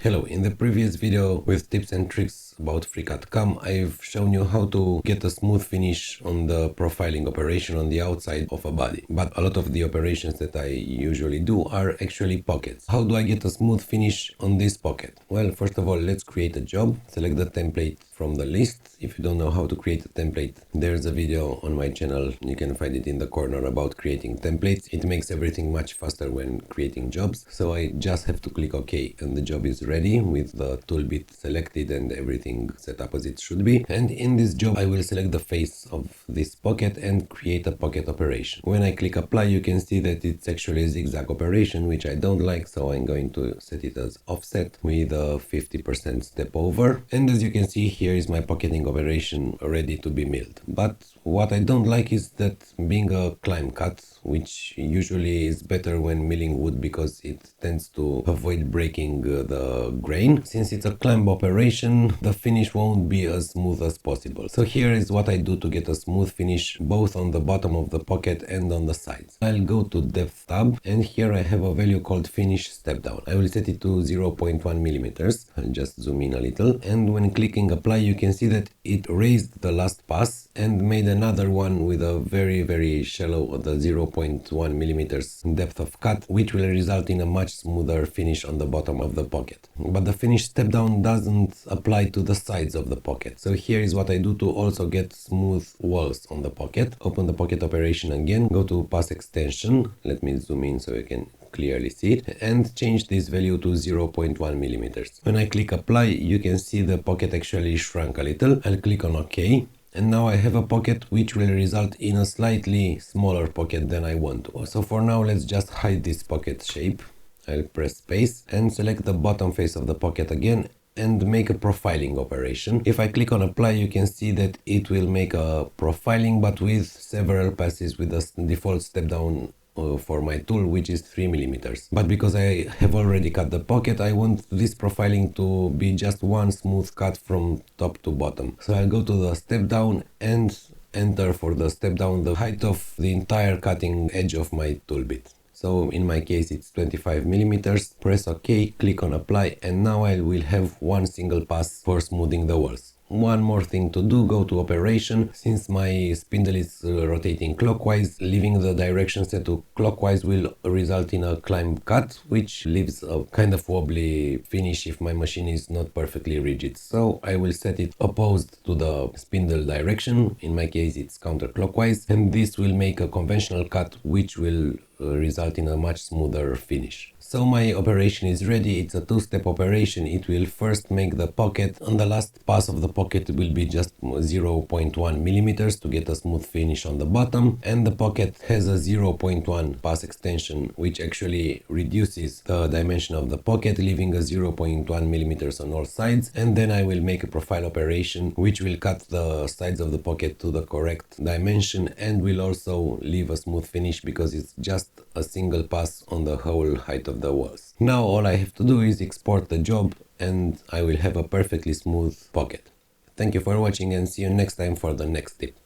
Hello, in the previous video with tips and tricks about FreeCAD CAM, I've shown you how to get a smooth finish on the profiling operation on the outside of a body. But a lot of the operations that I usually do are actually pockets. How do I get a smooth finish on this pocket? Well, first of all, let's create a job. Select the template from the list. If you don't know how to create a template, there's a video on my channel. You can find it in the corner about creating templates. It makes everything much faster when creating jobs. So I just have to click OK and the job is ready with the toolbit selected and everything set up as it should be. And in this job, I will select the face of this pocket and create a pocket operation. When I click apply, you can see that it's actually a zigzag operation, which I don't like. So I'm going to set it as offset with a 50% step over. And as you can see, here is my pocketing operation ready to be milled. But what I don't like is that being a climb cut, which usually is better when milling wood because it tends to avoid breaking the grain. Since it's a climb operation, the finish won't be as smooth as possible. So here is what I do to get a smooth finish both on the bottom of the pocket and on the sides. I'll go to depth tab and here I have a value called finish step down. I will set it to 0.1 millimeters. I'll just zoom in a little, and when clicking apply you can see that it raised the last pass and made another one with a very shallow, the 0.1 millimeters depth of cut, which will result in a much smoother finish on the bottom of the pocket. But the finish step down doesn't apply to the sides of the pocket. So here is what I do to also get smooth walls on the pocket. Open the pocket operation again, go to pass extension. Let me zoom in so you can clearly see it, and change this value to 0.1 millimeters. When I click apply, you can see the pocket actually shrunk a little. I'll click on OK. And now I have a pocket which will result in a slightly smaller pocket than I want to. So for now, let's just hide this pocket shape. I'll press space and select the bottom face of the pocket again and make a profiling operation. If I click on apply, you can see that it will make a profiling, but with several passes with the default step down for my tool, which is 3 millimeters. But because I have already cut the pocket, I want this profiling to be just one smooth cut from top to bottom. So I'll go to the step down and enter for the step down the height of the entire cutting edge of my tool bit. So in my case it's 25 millimeters. Press OK, click on apply, and now I will have one single pass for smoothing the walls. One more thing to do, go to operation. Since my spindle is rotating clockwise, leaving the direction set to clockwise will result in a climb cut, which leaves a kind of wobbly finish if my machine is not perfectly rigid. So I will set it opposed to the spindle direction. In my case it's counterclockwise, and this will make a conventional cut which will result in a much smoother finish. So my operation is ready. It's a two-step operation. It will first make the pocket. On the last pass of the pocket will be just 0.1 millimeters to get a smooth finish on the bottom, and the pocket has a 0.1 pass extension, which actually reduces the dimension of the pocket, leaving a 0.1 millimeters on all sides. And then I will make a profile operation which will cut the sides of the pocket to the correct dimension and will also leave a smooth finish because it's just a single pass on the whole height of the walls. Now all I have to do is export the job and I will have a perfectly smooth pocket. Thank you for watching and see you next time for the next tip.